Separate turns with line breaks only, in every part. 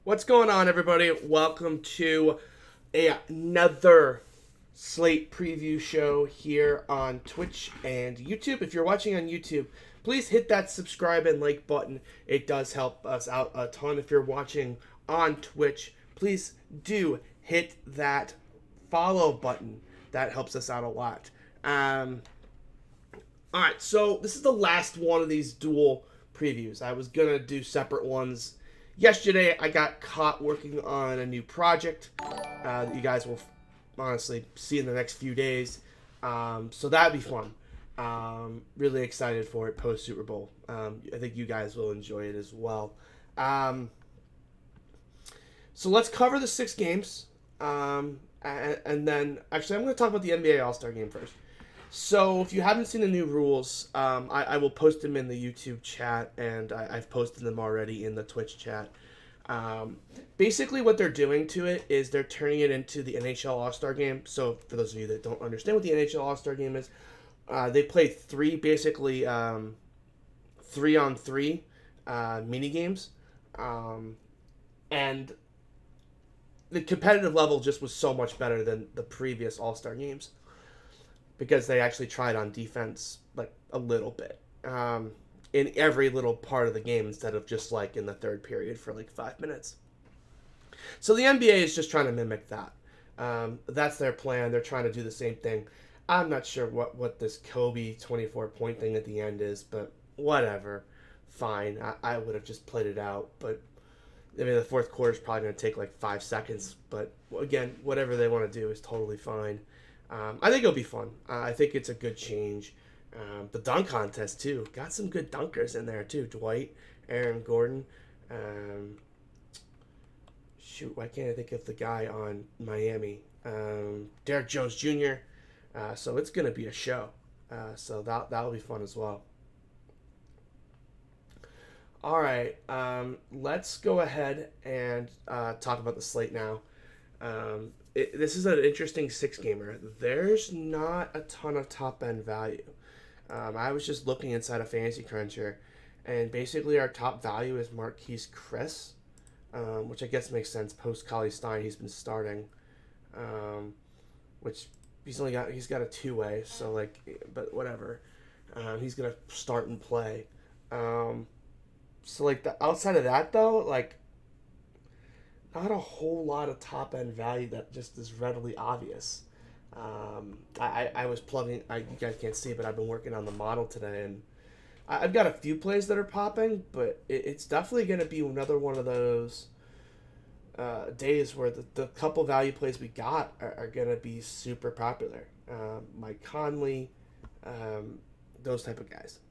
What's going on, everybody? Welcome to another Slate preview show here on Twitch and YouTube. If you're watching on YouTube, please hit that subscribe and like button. It does help us out a ton. If you're watching on Twitch, please do hit that follow button. That helps us out a lot. All right, so this is the last one of these dual previews. I was gonna do separate ones. Yesterday, I got caught working on a new project that you guys will honestly see in the next few days. So that'd be fun. Really excited for it post Super Bowl. I think you guys will enjoy it as well. So let's cover the 6 games. And then, actually, I'm going to talk about the NBA All-Star game first. So if you haven't seen the new rules, I will post them in the YouTube chat, and I've posted them already in the Twitch chat. Basically, what they're doing to it is they're turning it into the NHL All-Star game. So for those of you that don't understand what the NHL All-Star game is, they play basically 3-on-3 mini games, and the competitive level just was so much better than the previous All-Star games, because they actually tried on defense like a little bit in every little part of the game instead of just like in the third period for like 5 minutes. So the NBA is just trying to mimic that. That's their plan. They're trying to do the same thing. I'm not sure what this Kobe 24-point thing at the end is, but whatever. Fine. I would have just played it out, but I mean, the fourth quarter is probably going to take like 5 seconds, but again, whatever they want to do is totally fine. I think it'll be fun. I think it's a good change. The dunk contest, too. Got some good dunkers in there, too. Dwight, Aaron Gordon. Why can't I think of the guy on Miami? Derek Jones Jr. So it's going to be a show. So that'll be fun as well. All right. Let's go ahead and talk about the slate now. This is an interesting 6-gamer. There's not a ton of top-end value. I was just looking inside a Fantasy Cruncher, and basically our top value is Marquise Chris, which I guess makes sense. Post Cauley Stein, he's been starting, which he's got a 2-way, so like, but whatever. He's gonna start and play. So like outside of that though, like, not a whole lot of top end value that just is readily obvious. I was plugging. You guys can't see, but I've been working on the model today, and I've got a few plays that are popping, but it's definitely going to be another one of those days where the couple value plays we got are going to be super popular. Mike Conley, those type of guys.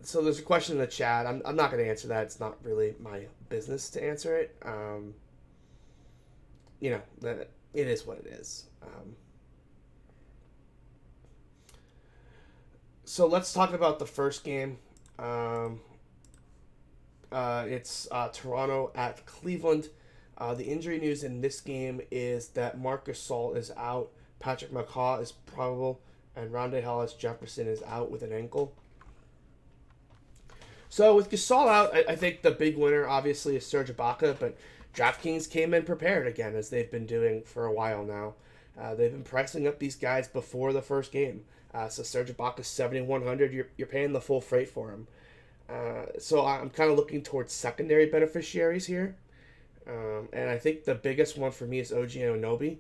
So there's a question in the chat. I'm not going to answer that. It's not really my business to answer it. It is what it is. So let's talk about the first game. It's Toronto at Cleveland. The injury news in this game is that Marc Gasol is out, Patrick McCaw is probable, and Rondae Hollis-Jefferson is out with an ankle. So with Gasol out, I think the big winner obviously is Serge Ibaka, but DraftKings came in prepared again, as they've been doing for a while now. They've been pressing up these guys before the first game. So Serge Ibaka 7,100, you're paying the full freight for him. So I'm kind of looking towards secondary beneficiaries here. And I think the biggest one for me is OG Anunoby.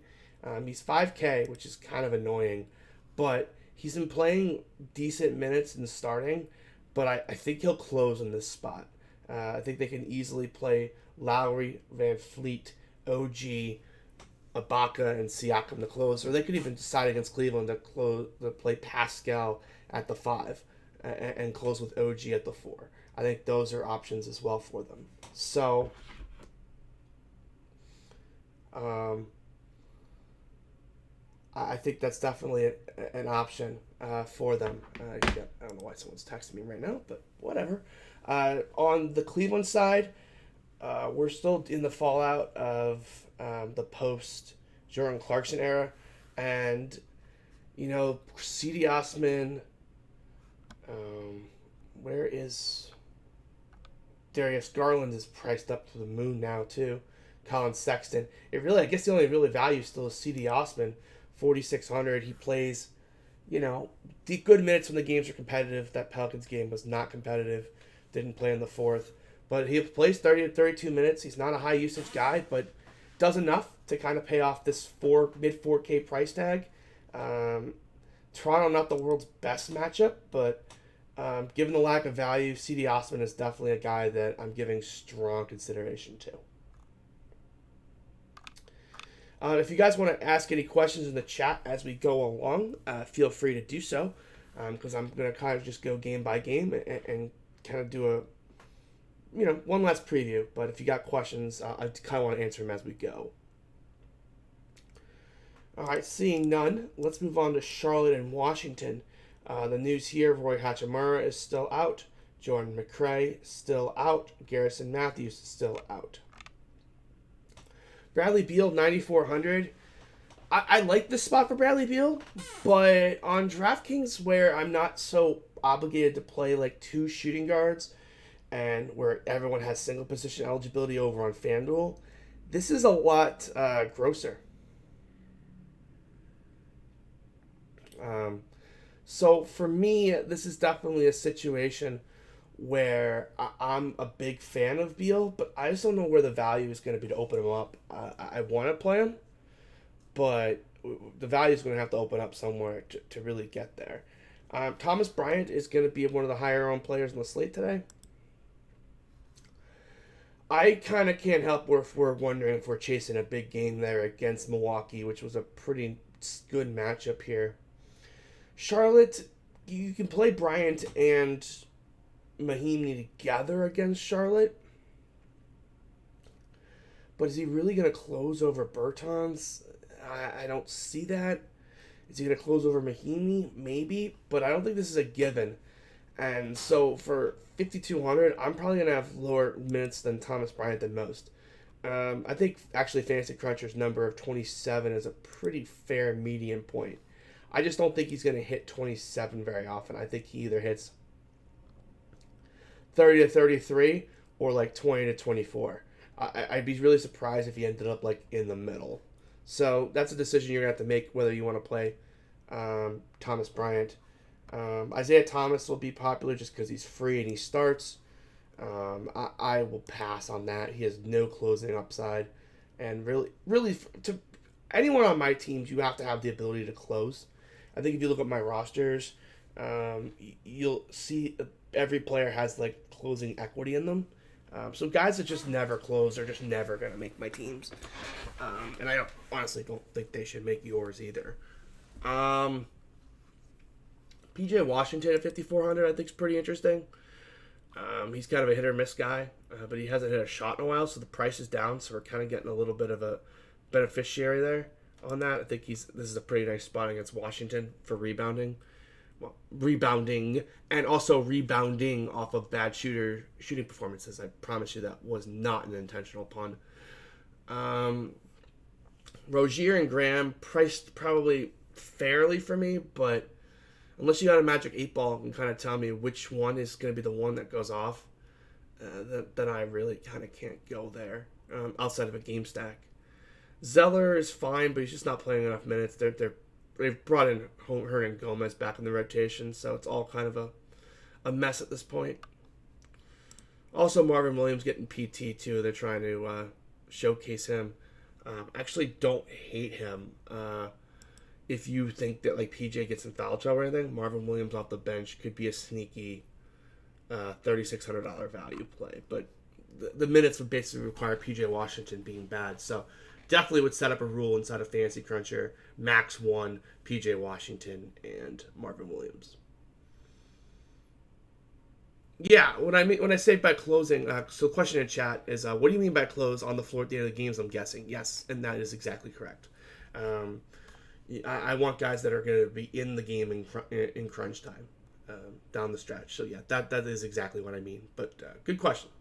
He's 5K, which is kind of annoying, but he's been playing decent minutes and starting, but I think he'll close in this spot. I think they can easily play Lowry, Van Fleet, OG, Ibaka, and Siakam to close, or they could even decide against Cleveland to play Pascal at the 5 and close with OG at the 4. I think those are options as well for them. So, I think that's definitely an option for them. I don't know why someone's texting me right now, but whatever. On the Cleveland side, we're still in the fallout of the post-Jordan Clarkson era. And, C.D. Osman, where is... Darius Garland is priced up to the moon now too. Colin Sexton. I guess the only really value still is C.D. Osman, 4,600. He plays, good minutes when the games are competitive. That Pelicans game was not competitive. Didn't play in the fourth. But he plays 30 to 32 minutes. He's not a high usage guy, but does enough to kind of pay off this mid 4K price tag. Toronto, not the world's best matchup, but given the lack of value, C.D. Osman is definitely a guy that I'm giving strong consideration to. If you guys want to ask any questions in the chat as we go along, feel free to do so, because I'm going to kind of just go game by game and kind of do a one last preview. But if you got questions, I kind of want to answer them as we go. All right, seeing none, let's move on to Charlotte and Washington. The news here, Roy Hachimura is still out. Jordan McRae still out. Garrison Matthews still out. Bradley Beal, 9,400. I like this spot for Bradley Beal, but on DraftKings, where I'm not so obligated to play like two shooting guards and where everyone has single position eligibility over on FanDuel, this is a lot grosser. So for me, this is definitely a situation where I'm a big fan of Beal, but I just don't know where the value is going to be to open him up. I want to play him, but the value is going to have to open up somewhere to really get there. Thomas Bryant is going to be one of the higher owned players on the slate today. I kind of can't help if we're wondering if we're chasing a big game there against Milwaukee, which was a pretty good matchup here. Charlotte, you can play Bryant and Mahinmi together against Charlotte, but is he really going to close over Bertans? I don't see that. Is he going to close over Mahinmi? Maybe, but I don't think this is a given. And so for 5,200, I'm probably going to have lower minutes than Thomas Bryant than most. I think actually Fantasy Cruncher's number of 27 is a pretty fair median point. I just don't think he's going to hit 27 very often. I think he either hits 30 to 33 or like 20 to 24. I'd be really surprised if he ended up like in the middle. So that's a decision you're going to have to make whether you want to play Thomas Bryant. Isaiah Thomas will be popular just because he's free and he starts. I will pass on that. He has no closing upside. And really, to anyone on my teams, you have to have the ability to close. I think if you look at my rosters, you'll see every player has like closing equity in them. So guys that just never close are just never going to make my teams. And I honestly don't think they should make yours either. PJ Washington at 5,400 I think is pretty interesting. He's kind of a hit or miss guy, but he hasn't hit a shot in a while, so the price is down. So we're kind of getting a little bit of a beneficiary there on that. I think this is a pretty nice spot against Washington for rebounding. Well, rebounding and also rebounding off of bad shooting performances. I promise you that was not an intentional pun. Rozier and Graham priced probably fairly for me, but unless you got a magic 8-ball and kind of tell me which one is going to be the one that goes off, then I really kind of can't go there outside of a game stack. Zeller is fine, but he's just not playing enough minutes. They've brought in Hernan Gomez back in the rotation, so it's all kind of a mess at this point. Also, Marvin Williams getting PT too. They're trying to showcase him. Actually, don't hate him. If you think that like PJ gets in foul trouble or anything, Marvin Williams off the bench could be a sneaky $3,600 value play. But the minutes would basically require PJ Washington being bad. So definitely would set up a rule inside of Fantasy Cruncher. Max 1, PJ Washington, and Marvin Williams. Yeah, when I say by closing, so the question in chat is, what do you mean by close on the floor at the end of the games? I'm guessing yes, and that is exactly correct. I want guys that are going to be in the game in crunch time down the stretch. So yeah, that is exactly what I mean. But good question.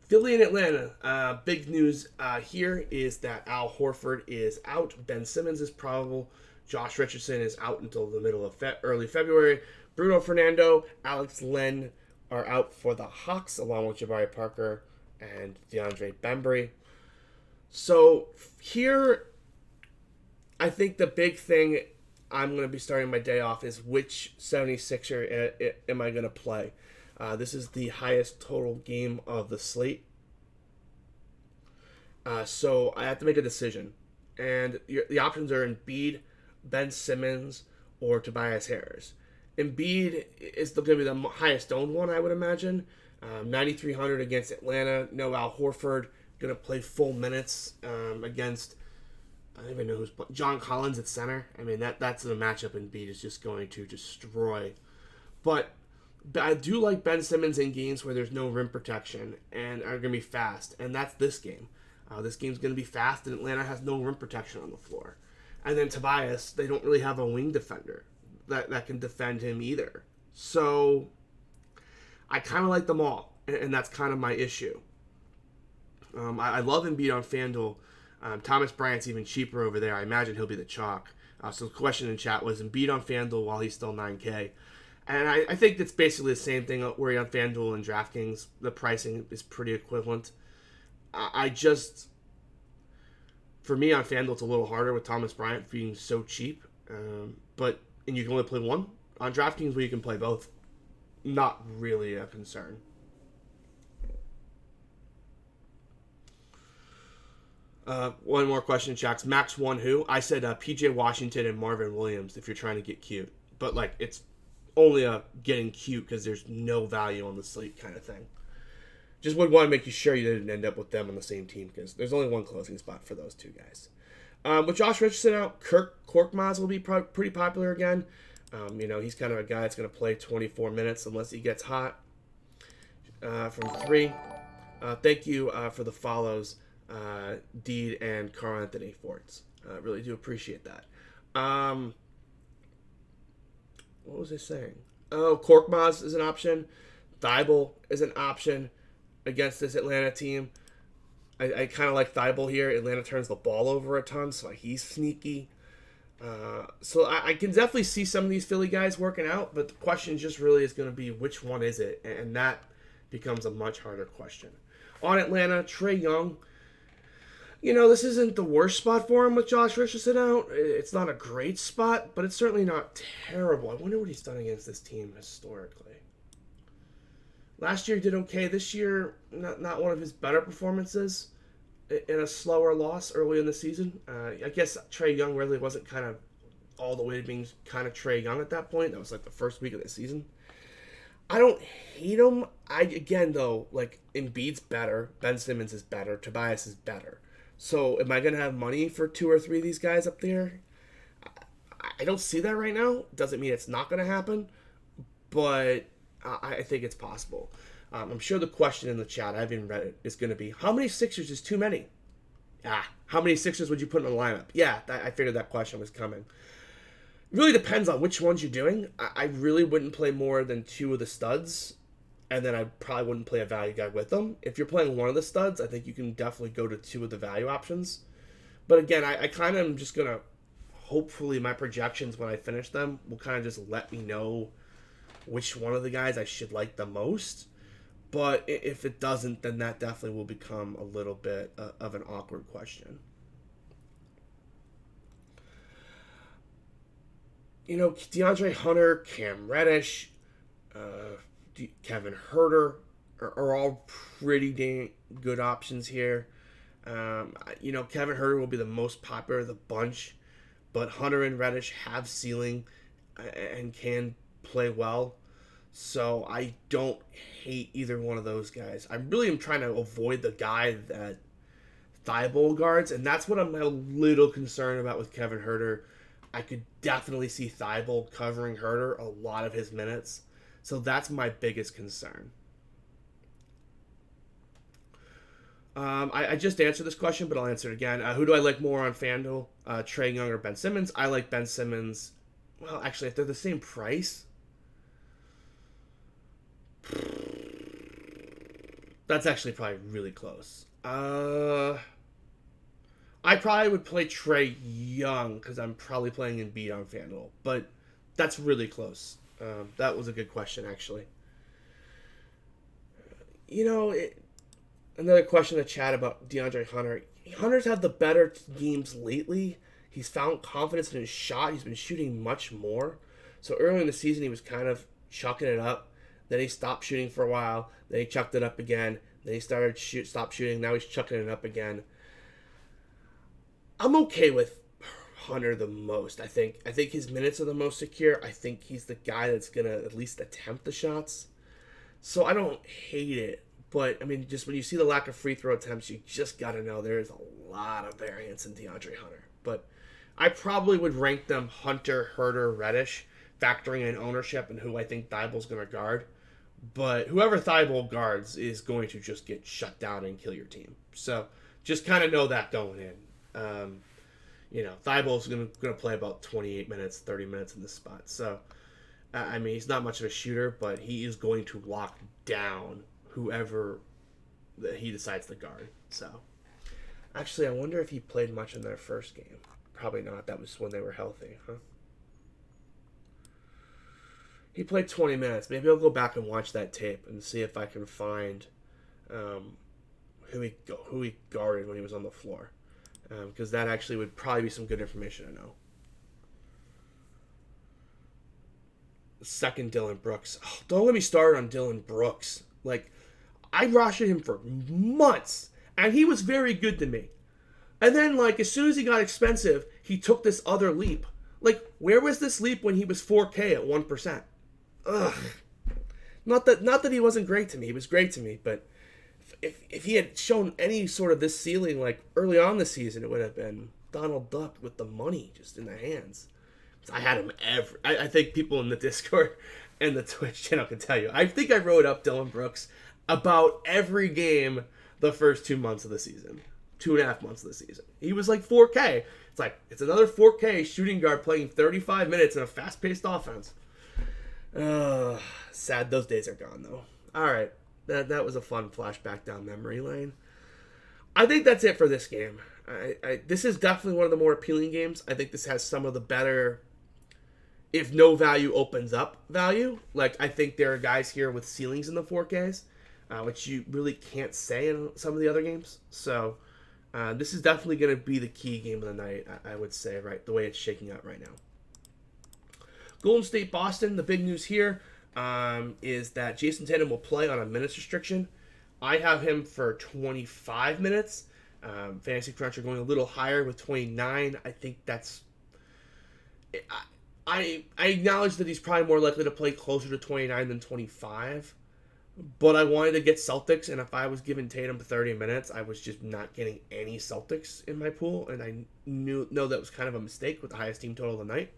Philly and Atlanta. Big news here is that Al Horford is out. Ben Simmons is probable. Josh Richardson is out until the middle of early February. Bruno Fernando, Alex Len are out for the Hawks, along with Jabari Parker and DeAndre Bembry. So here, I think the big thing I'm going to be starting my day off is which 76er am I going to play. This is the highest total game of the slate. So I have to make a decision. And the options are Embiid, Ben Simmons, or Tobias Harris. Embiid is still going to be the highest owned one, I would imagine. 9,300 against Atlanta. No Al Horford. Going to play full minutes against, I don't even know who's playing. John Collins at center. I mean, that's a matchup Embiid is just going to destroy. But I do like Ben Simmons in games where there's no rim protection and are going to be fast. And that's this game. This game's going to be fast, and Atlanta has no rim protection on the floor. And then Tobias, they don't really have a wing defender that can defend him either. So I kind of like them all, and that's kind of my issue. I love Embiid on FanDuel. Thomas Bryant's even cheaper over there. I imagine he'll be the chalk. So the question in chat was Embiid on FanDuel while he's still 9K. And I think that's basically the same thing where you're on FanDuel and DraftKings. The pricing is pretty equivalent. For me on FanDuel, it's a little harder with Thomas Bryant being so cheap. And you can only play one. On DraftKings, where you can play both, not really a concern. One more question, Jax. Max won who? I said PJ Washington and Marvin Williams if you're trying to get cute. But, it's only a getting cute because there's no value on the slate kind of thing. Just would want to make you sure you didn't end up with them on the same team because there's only one closing spot for those two guys. With Josh Richardson out, Korkmaz will be pretty popular again. He's kind of a guy that's going to play 24 minutes unless he gets hot from 3. Thank you for the follows, Deed and Carl Anthony Forts. Really do appreciate that. What was I saying? Oh, Korkmaz is an option. Thibault is an option against this Atlanta team. I kind of like Thibault here. Atlanta turns the ball over a ton, so he's sneaky. So I can definitely see some of these Philly guys working out, but the question just really is going to be which one is it, and that becomes a much harder question. On Atlanta, Trae Young, this isn't the worst spot for him with Josh Richardson out. It's not a great spot, but it's certainly not terrible. I wonder what he's done against this team historically. Last year he did okay. This year, not one of his better performances in a slower loss early in the season. I guess Trae Young really wasn't kind of all the way to being kind of Trae Young at that point. That was the first week of the season. I don't hate him. Embiid's better. Ben Simmons is better. Tobias is better. So am I going to have money for 2 or 3 of these guys up there? I don't see that right now. Doesn't mean it's not going to happen, but I think it's possible. I'm sure the question in the chat, I haven't read it, is going to be, how many Sixers is too many? How many Sixers would you put in a lineup? Yeah, I figured that question was coming. It really depends on which ones you're doing. I really wouldn't play more than 2 of the studs, and then I probably wouldn't play a value guy with them. If you're playing one of the studs, I think you can definitely go to 2 of the value options. But again, I kind of am just going to, hopefully my projections when I finish them will kind of just let me know which one of the guys I should like the most. But if it doesn't, then that definitely will become a little bit of an awkward question. DeAndre Hunter, Cam Reddish, Kevin Huerter are all pretty dang good options here. Kevin Huerter will be the most popular of the bunch, but Hunter and Reddish have ceiling and can play well. So I don't hate either one of those guys. I really am trying to avoid the guy that Thibault guards, and that's what I'm a little concerned about with Kevin Huerter. I could definitely see Thibault covering Huerter a lot of his minutes. So that's my biggest concern. I just answered this question, but I'll answer it again. Who do I like more on FanDuel? Trae Young or Ben Simmons? I like Ben Simmons. Well, actually, if they're the same price, that's actually probably really close. I probably would play Trae Young because I'm probably playing Embiid on FanDuel, but that's really close. That was a good question, actually. Another question in the chat about DeAndre Hunter. Hunter's had the better games lately. He's found confidence in his shot. He's been shooting much more. So early in the season, he was kind of chucking it up. Then he stopped shooting for a while. Then he chucked it up again. Then he stopped shooting. Now he's chucking it up again. I'm okay with Hunter the most. I think his minutes are the most secure. I think he's the guy that's gonna at least attempt the shots. So I don't hate it. But, I mean, just when you see the lack of free throw attempts, you just got to know there is a lot of variance in DeAndre Hunter. But I probably would rank them Hunter, Herter, Reddish, factoring in ownership and who I think Thybulle's going to guard. But whoever Thybulle guards is going to just get shut down and kill your team. So just kind of know that going in. Thybulle's going to play about 28 minutes, 30 minutes in this spot. So, I mean, he's not much of a shooter, but he is going to lock down whoever that he decides to guard. So, actually, I wonder if he played much in their first game. Probably not. That was when they were healthy, huh? He played 20 minutes. Maybe I'll go back and watch that tape and see if I can find who he guarded when he was on the floor, because that actually would probably be some good information to know. Second, Dylan Brooks. Oh, don't let me start on Dylan Brooks. Like, I rostered him for months, and he was very good to me. And then, like, as soon as he got expensive, he took this other leap. Like, where was this leap when he was 4K at 1%? Ugh. Not that he wasn't great to me. He was great to me, but if he had shown any sort of this ceiling, like, early on the season, it would have been Donald Duck with the money just in their hands. I had him I think people in the Discord and the Twitch channel can tell you. I think I wrote up Dylan Brooks about every game the first 2 months of the season. 2.5 months of the season. He was like 4K. It's like, it's another 4K shooting guard playing 35 minutes in a fast-paced offense. Sad those days are gone, though. All right. That was a fun flashback down memory lane. I think that's it for this game. This is definitely one of the more appealing games. I think this has some of the better, if no value opens up value. Like, I think there are guys here with ceilings in the 4Ks, which you really can't say in some of the other games. So this is definitely going to be the key game of the night, I would say, right, the way it's shaking out right now. Golden State Boston, the big news here is that Jason Tatum will play on a minutes restriction. I have him for 25 minutes. Fantasy Cruncher going a little higher with 29. I think that's... I acknowledge that he's probably more likely to play closer to 29 than 25. But I wanted to get Celtics, and if I was giving Tatum 30 minutes, I was just not getting any Celtics in my pool, and I know that was kind of a mistake with the highest team total of the night.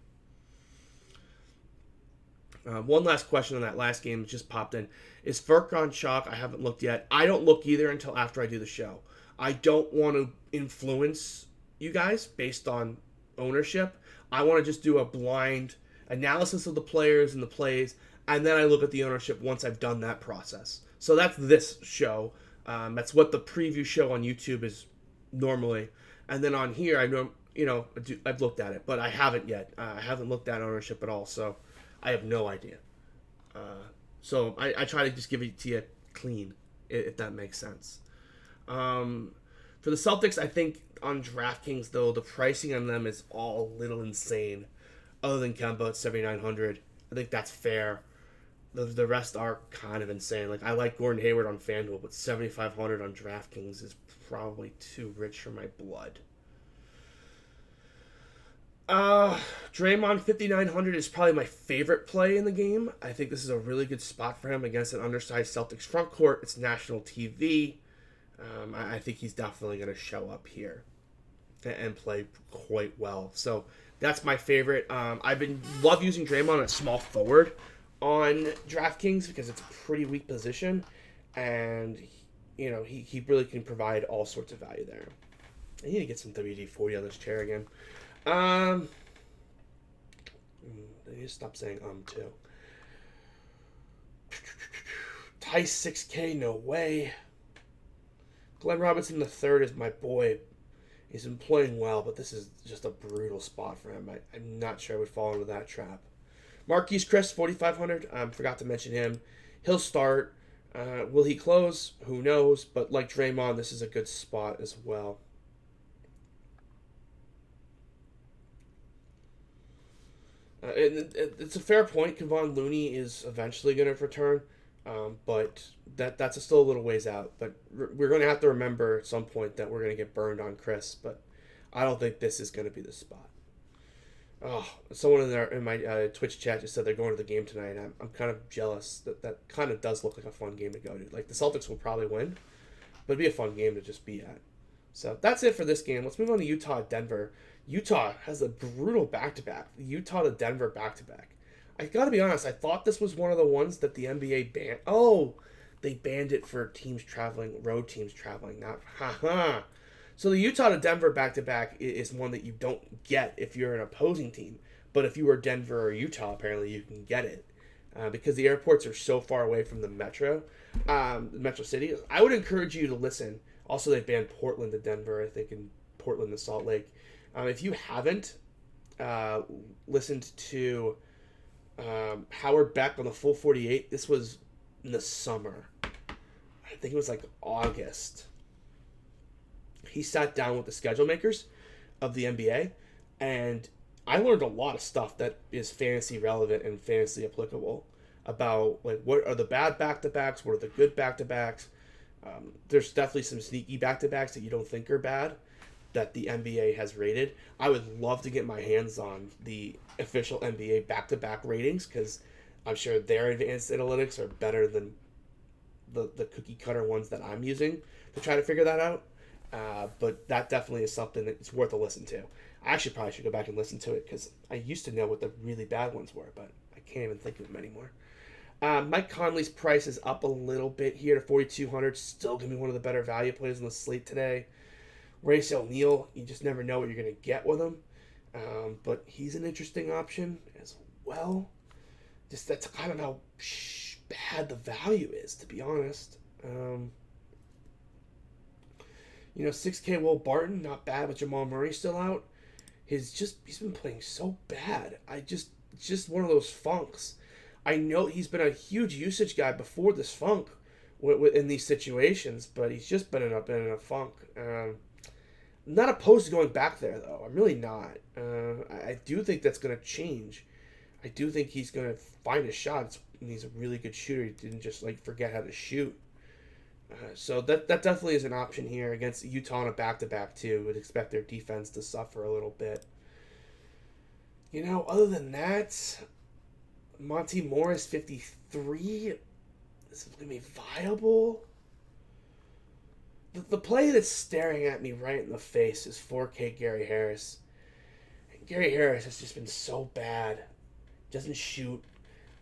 One last question on that last game that just popped in. Is Furk on chalk? I haven't looked yet. I don't look either until after I do the show. I don't want to influence you guys based on ownership. I want to just do a blind analysis of the players and the plays, and then I look at the ownership once I've done that process. So that's this show. That's what the preview show on YouTube is normally. And then on here, I've looked at it, but I haven't yet. I haven't looked at ownership at all, so I have no idea. So I try to just give it to you clean, if that makes sense. For the Celtics, I think on DraftKings, though, the pricing on them is all a little insane. Other than Kemba at 7,900, I think that's fair. The rest are kind of insane. Like, I like Gordon Hayward on FanDuel, but 7,500 on DraftKings is probably too rich for my blood. Draymond 5,900 is probably my favorite play in the game. I think this is a really good spot for him against an undersized Celtics front court. It's national TV. I think he's definitely going to show up here and play quite well. So that's my favorite. Love using Draymond at small forward on DraftKings because it's a pretty weak position, and he really can provide all sorts of value there. I need to get some WD-40 on this chair again. I need to stop saying too. Tice 6K, no way. Glenn Robinson III is my boy. He's been playing well, but this is just a brutal spot for him. I'm not sure I would fall into that trap. Marquise Chris, 4,500. Forgot to mention him. He'll start. Will he close? Who knows? But like Draymond, this is a good spot as well. It's a fair point. Kevon Looney is eventually going to return, but that's still a little ways out. But we're going to have to remember at some point that we're going to get burned on Chris. But I don't think this is going to be the spot. Oh, someone in my Twitch chat just said they're going to the game tonight. I'm kind of jealous. That kind of does look like a fun game to go to. Like the Celtics will probably win, but it'd be a fun game to just be at. So that's it for this game. Let's move on to Utah at Denver. Utah has a brutal back to back. Utah to Denver back to back. I gotta be honest, I thought this was one of the ones that the NBA banned. Oh, they banned it for teams traveling, road teams traveling. Not, haha. So the Utah to Denver back to back is one that you don't get if you're an opposing team. But if you were Denver or Utah, apparently you can get it because the airports are so far away from the metro city. I would encourage you to listen. Also, they banned Portland to Denver, I think, and Portland to Salt Lake. If you haven't listened to Howard Beck on the Full 48, this was in the summer. I think it was like August. He sat down with the schedule makers of the NBA, and I learned a lot of stuff that is fantasy relevant and fantasy applicable about like what are the bad back-to-backs, what are the good back-to-backs. There's definitely some sneaky back-to-backs that you don't think are bad that the NBA has rated. I would love to get my hands on the official NBA back-to-back ratings because I'm sure their advanced analytics are better than the cookie-cutter ones that I'm using to try to figure that out. But that definitely is something that's worth a listen to. I actually probably should go back and listen to it because I used to know what the really bad ones were, but I can't even think of them anymore. Mike Conley's price is up a little bit here to 4,200. Still going to be one of the better value plays on the slate today. Race O'Neal, you just never know what you're going to get with him. But he's an interesting option as well. Just that's kind of how bad the value is, to be honest. 6K Will Barton, not bad with Jamal Murray still out. He's been playing so bad. It's just one of those funks. I know he's been a huge usage guy before this funk in these situations, but he's just been in a funk. I'm not opposed to going back there, though. I'm really not. I do think that's going to change. I do think he's going to find a shot. He's a really good shooter. He didn't just forget how to shoot. So that definitely is an option here against Utah on a back-to-back, too. Would expect their defense to suffer a little bit. Other than that, Monty Morris, 53. This is going to be viable. The play that's staring at me right in the face is 4K Gary Harris. And Gary Harris has just been so bad. Doesn't shoot.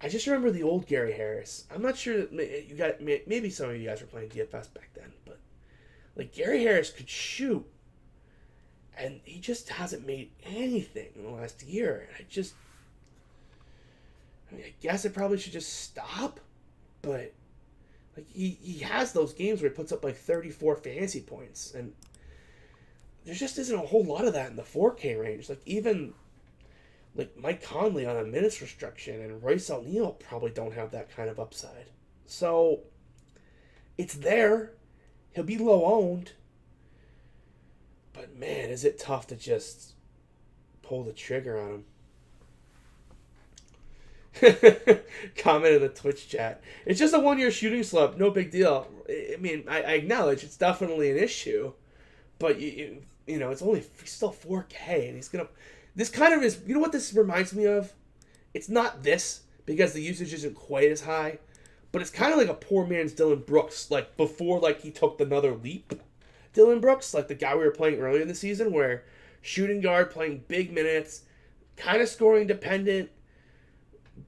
I just remember the old Gary Harris. I'm not sure that maybe some of you guys were playing DFS back then, but Gary Harris could shoot, and he just hasn't made anything in the last year. And I guess it probably should just stop, but he has those games where he puts up 34 fantasy points, and there just isn't a whole lot of that in the 4K range. Even Mike Conley on a minutes restriction and Royce O'Neal probably don't have that kind of upside. So it's there. He'll be low owned. But man, is it tough to just pull the trigger on him. Comment in the Twitch chat. It's just a 1-year shooting slump. No big deal. I mean, I acknowledge it's definitely an issue. But, it's only still 4K. And he's going to... This kind of is, what this reminds me of? It's not this, because the usage isn't quite as high, but it's kind of like a poor man's Dylan Brooks, before, he took another leap. Dylan Brooks, the guy we were playing earlier in the season, where shooting guard, playing big minutes, kind of scoring dependent,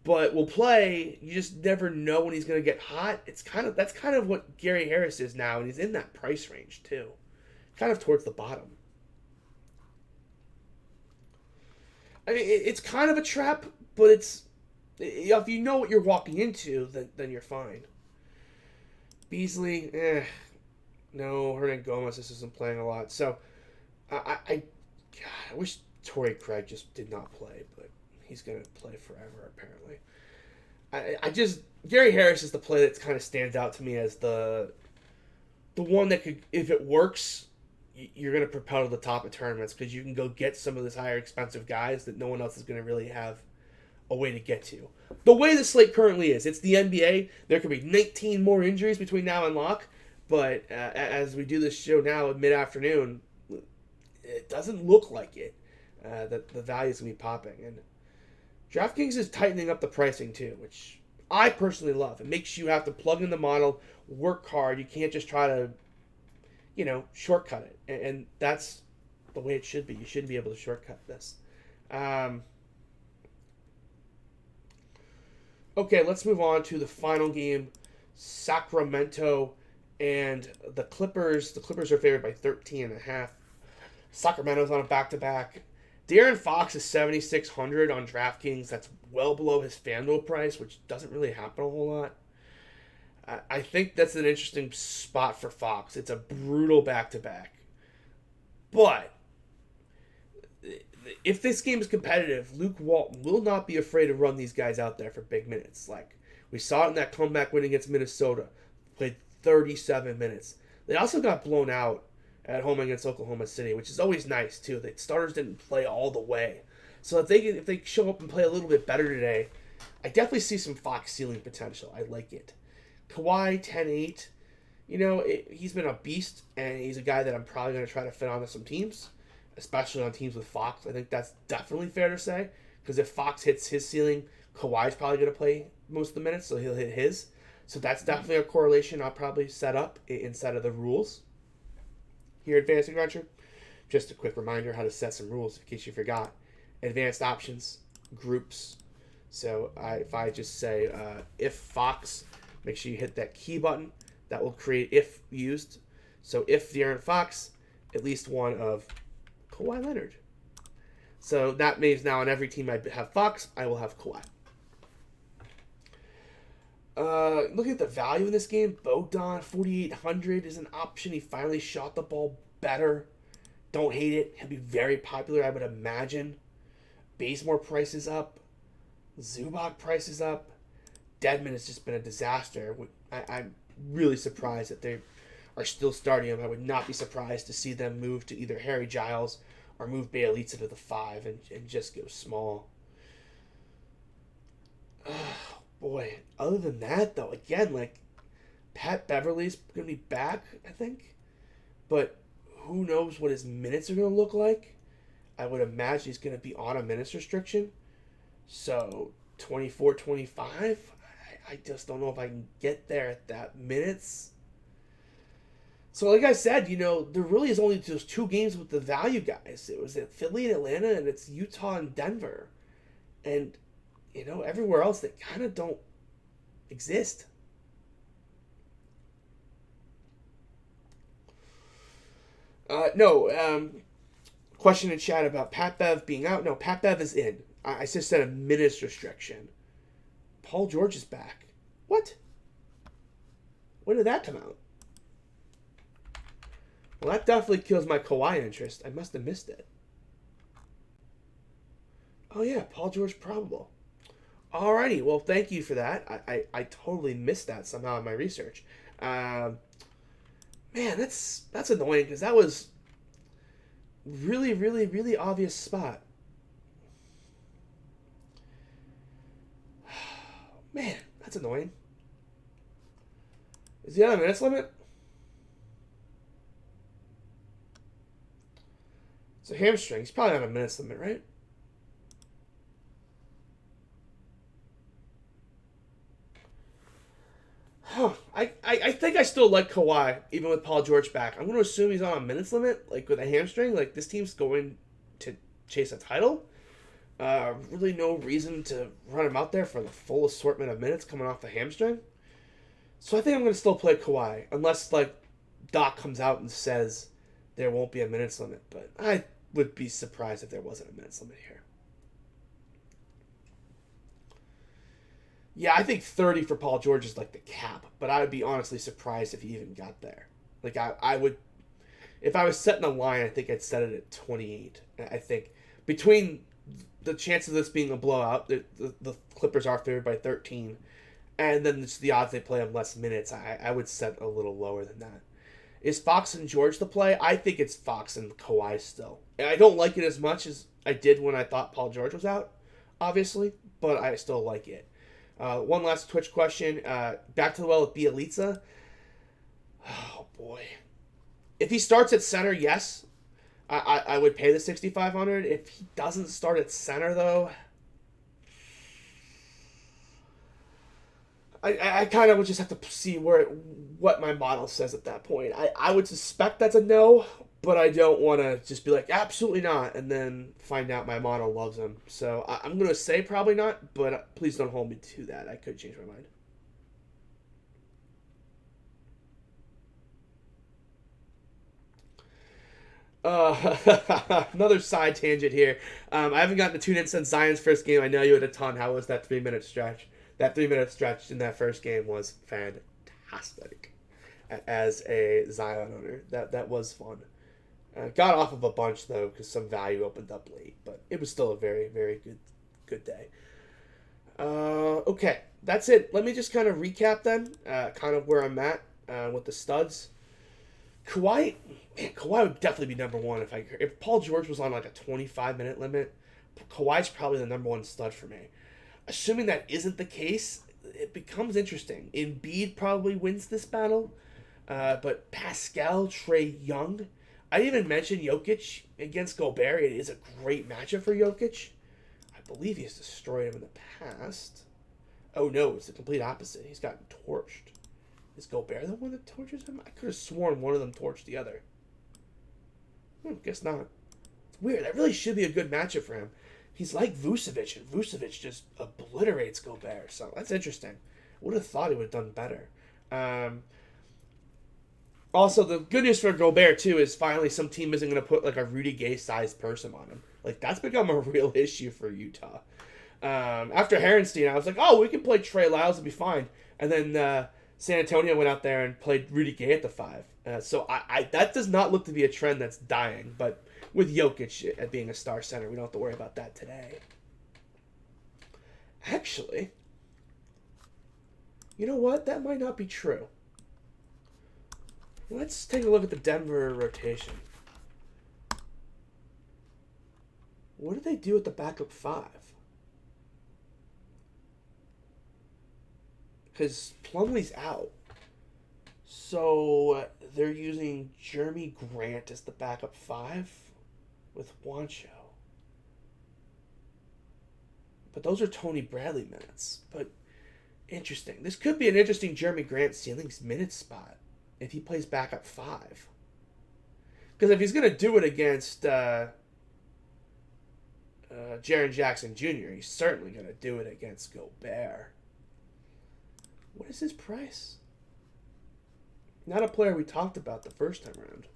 but will play, you just never know when he's going to get hot. That's kind of what Gary Harris is now, and he's in that price range, too. Kind of towards the bottom. I mean, it's kind of a trap, but if you know what you're walking into, then you're fine. Beasley, no. Hernan Gomez just isn't playing a lot. So, I wish Torrey Craig just did not play, but he's going to play forever, apparently. I just Gary Harris is the play that kind of stands out to me as the one that could, if it works, you're going to propel to the top of tournaments because you can go get some of these higher expensive guys that no one else is going to really have a way to get to. The way the slate currently is, it's the NBA. There could be 19 more injuries between now and lock, but as we do this show now at mid-afternoon, it doesn't look like it. That the values going to be popping. And DraftKings is tightening up the pricing too, which I personally love. It makes you have to plug in the model, work hard. You can't just try to, shortcut it. And that's the way it should be. You shouldn't be able to shortcut this. Okay, let's move on to the final game. Sacramento and the Clippers. The Clippers are favored by 13.5. Sacramento's on a back-to-back. De'Aaron Fox is 7,600 on DraftKings. That's well below his FanDuel price, which doesn't really happen a whole lot. I think that's an interesting spot for Fox. It's a brutal back-to-back. But if this game is competitive, Luke Walton will not be afraid to run these guys out there for big minutes. Like we saw it in that comeback win against Minnesota. Played 37 minutes. They also got blown out at home against Oklahoma City, which is always nice too. The starters didn't play all the way. So if they show up and play a little bit better today, I definitely see some Fox ceiling potential. I like it. Kawhi 10-8. He's been a beast, and he's a guy that I'm probably going to try to fit onto some teams, especially on teams with Fox. I think that's definitely fair to say, because if Fox hits his ceiling, Kawhi's probably going to play most of the minutes, so he'll hit his. So that's definitely a correlation I'll probably set up instead of the rules here at Advanced Adventure. Just a quick reminder how to set some rules in case you forgot. Advanced options, groups. So if I just say if Fox, make sure you hit that key button. That will create if used. So if De'Aaron Fox, at least one of Kawhi Leonard. So that means now on every team I have Fox, I will have Kawhi. Looking at the value in this game, Bogdan 4,800 is an option. He finally shot the ball better. Don't hate it. He'll be very popular, I would imagine. Bazemore price is up. Zubac price is up. Dedmon has just been a disaster. I'm really surprised that they are still starting him. I would not be surprised to see them move to either Harry Giles or move Bjelica to the 5 and just go small. Boy, other than that, though, again, like, Pat Beverly's going to be back, I think. But who knows what his minutes are going to look like. I would imagine he's going to be on a minutes restriction. So, 24, 25, I just don't know if I can get there at that minutes. So, like I said, there really is only those two games with the value guys. It was at Philly and Atlanta, and it's Utah and Denver. And everywhere else they kind of don't exist. Question in chat about Pat Bev being out. No, Pat Bev is in. I just said a minutes restriction. Paul George is back. What? When did that come out? Well, that definitely kills my Kawhi interest. I must have missed it. Oh yeah, Paul George probable. Alrighty, well, thank you for that. I totally missed that somehow in my research. Man, that's annoying because that was really, really, really obvious spot. Man, that's annoying. Is he on a minutes limit? It's a hamstring. He's probably on a minutes limit, right? I think I still like Kawhi, even with Paul George back. I'm going to assume he's on a minutes limit, like with a hamstring. Like, this team's going to chase a title. Really no reason to run him out there for the full assortment of minutes coming off the hamstring. So I think I'm going to still play Kawhi, unless, like, Doc comes out and says there won't be a minutes limit. But I would be surprised if there wasn't a minutes limit here. Yeah, I think 30 for Paul George is like the cap, but I would be honestly surprised if he even got there. Like, I would, if I was setting a line, I think I'd set it at 28. I think between the chance of this being a blowout, the Clippers are favored by 13, and then it's the odds they play them less minutes. I would set a little lower than that. Is Fox and George the play? I think it's Fox and Kawhi still. I don't like it as much as I did when I thought Paul George was out, obviously, but I still like it. One last Twitch question. Back to the well with Bielitsa. Oh, boy. If he starts at center, yes. I would pay the 6,500. If he doesn't start at center, though, I kind of would just have to see what my model says at that point. I would suspect that's a no, but I don't want to just be like, absolutely not, and then find out my model loves him. So I'm going to say probably not, but please don't hold me to that. I could change my mind. Another side tangent here. I haven't gotten to tune in since Zion's first game. I know you had a ton. How was that 3-minute stretch? That 3-minute stretch in that first game was fantastic. As a Zion owner, that was fun. Got off of a bunch though because some value opened up late, but it was still a very very good day. Okay, that's it. Let me just kind of recap then, kind of where I'm at with the studs. Kawhi, man, Kawhi would definitely be number one if Paul George was on like a 25-minute limit. Kawhi's probably the number one stud for me. Assuming that isn't the case, it becomes interesting. Embiid probably wins this battle, but Pascal, Trae Young. I even mentioned Jokic against Gobert. It is a great matchup for Jokic. I believe he's destroyed him in the past. Oh no, it's the complete opposite. He's gotten torched. Is Gobert the one that torches him? I could have sworn one of them torched the other. Guess not. It's weird. That really should be a good matchup for him. He's like Vucevic, and Vucevic just obliterates Gobert. So that's interesting. Would have thought he would have done better. Also, the good news for Gobert, too, is finally some team isn't going to put like a Rudy Gay-sized person on him. Like, that's become a real issue for Utah. After Harrenstein, I was like, oh, we can play Trey Lyles and be fine. And then San Antonio went out there and played Rudy Gay at the 5. So that does not look to be a trend that's dying. But with Jokic at being a star center, we don't have to worry about that today. Actually, you know what? That might not be true. Let's take a look at the Denver rotation. What do they do with the backup 5? Because Plumlee's out. So they're using Jeremy Grant as the backup 5 with Juancho. But those are Tony Bradley minutes. But interesting. This could be an interesting Jeremy Grant ceilings minutes spot if he plays backup 5. Because if he's going to do it against Jaren Jackson Jr., he's certainly going to do it against Gobert. What is his price? Not a player we talked about the first time around.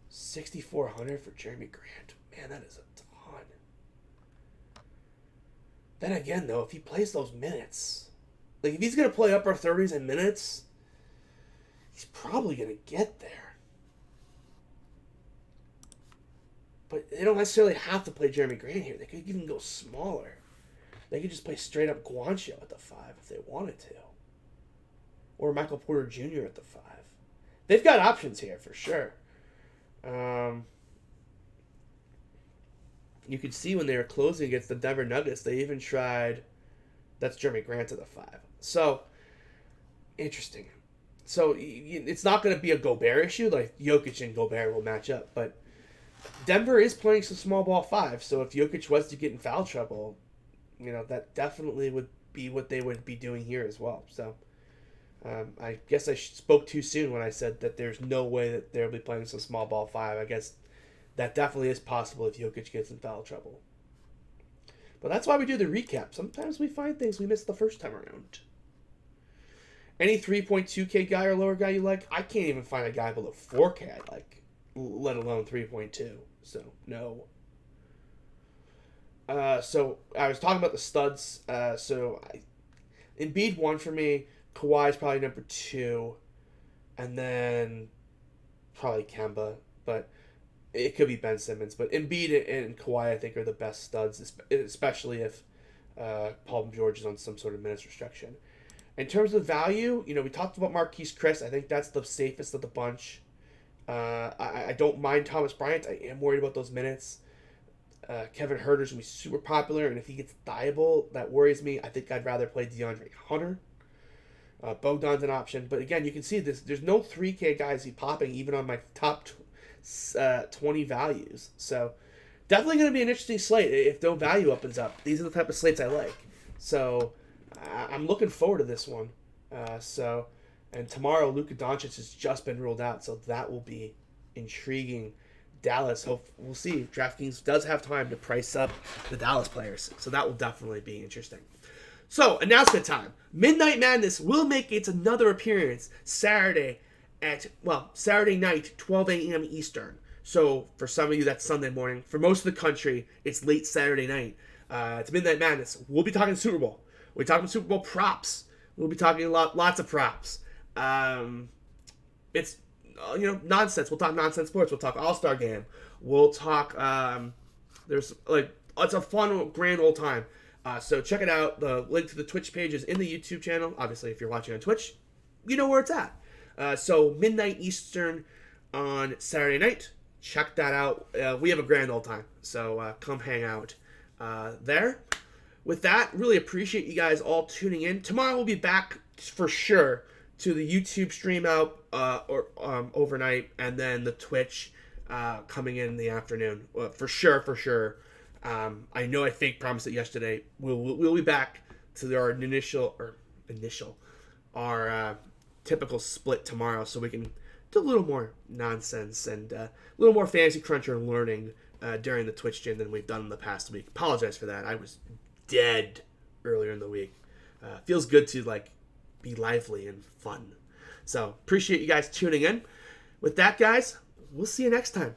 6,400 for Jeremy Grant. Man, that is a ton. Then again, though, if he plays those minutes, like if he's going to play upper 30s in minutes, he's probably going to get there. But they don't necessarily have to play Jeremy Grant here. They could even go smaller. They could just play straight up Guancho at the 5 if they wanted to. Or Michael Porter Jr. at the 5. They've got options here for sure. You could see when they were closing against the Denver Nuggets, they even tried, that's Jeremy Grant at the 5. So, interesting. So, it's not going to be a Gobert issue. Like, Jokic and Gobert will match up. But Denver is playing some small ball 5. So, if Jokic was to get in foul trouble, that definitely would be what they would be doing here as well. So, I guess I spoke too soon when I said that there's no way that they'll be playing some small ball 5. I guess that definitely is possible if Jokic gets in foul trouble. But that's why we do the recap. Sometimes we find things we missed the first time around. Any 3.2K guy or lower guy you like? I can't even find a guy below 4K I like, let alone 3.2. So, no. So, I was talking about the studs. Embiid 1 for me. Kawhi's probably number 2. And then probably Kemba. But it could be Ben Simmons, but Embiid and Kawhi I think are the best studs, especially if Paul George is on some sort of minutes restriction. In terms of value, we talked about Marquise Chris. I think that's the safest of the bunch. I don't mind Thomas Bryant. I am worried about those minutes. Kevin Huerter's going to be super popular, and if he gets Thibault, that worries me. I think I'd rather play DeAndre Hunter. Bogdan's an option. But again, you can see this. There's no 3K guys popping even on my top 20 values. So definitely going to be an interesting slate if no value opens up. These are the type of slates I like. So I'm looking forward to this one. And tomorrow, Luka Doncic has just been ruled out, so that will be intriguing. Dallas, we'll see. DraftKings does have time to price up the Dallas players, so that will definitely be interesting. So, announcement time. Midnight Madness will make its another appearance Saturday night, 12 a.m. Eastern. So, for some of you, that's Sunday morning. For most of the country, it's late Saturday night. It's Midnight Madness. We'll be talking Super Bowl. We're talking Super Bowl props. We'll be talking lots of props. It's nonsense. We'll talk nonsense sports. We'll talk All-Star Game. We'll talk it's a fun grand old time. So check it out. The link to the Twitch page is in the YouTube channel. Obviously, if you're watching on Twitch, you know where it's at. So midnight Eastern on Saturday night. Check that out. We have a grand old time. So come hang out there. With that, really appreciate you guys all tuning in. Tomorrow we'll be back for sure to the YouTube stream out overnight, and then the Twitch coming in the afternoon. For sure. I know I fake promised it yesterday. We'll be back to our typical split tomorrow, so we can do a little more nonsense and a little more fantasy cruncher learning during the Twitch stream than we've done in the past week. Apologize for that. I was dead earlier in the week. Feels good to be lively and fun. So appreciate you guys tuning in. With that, guys, we'll see you next time.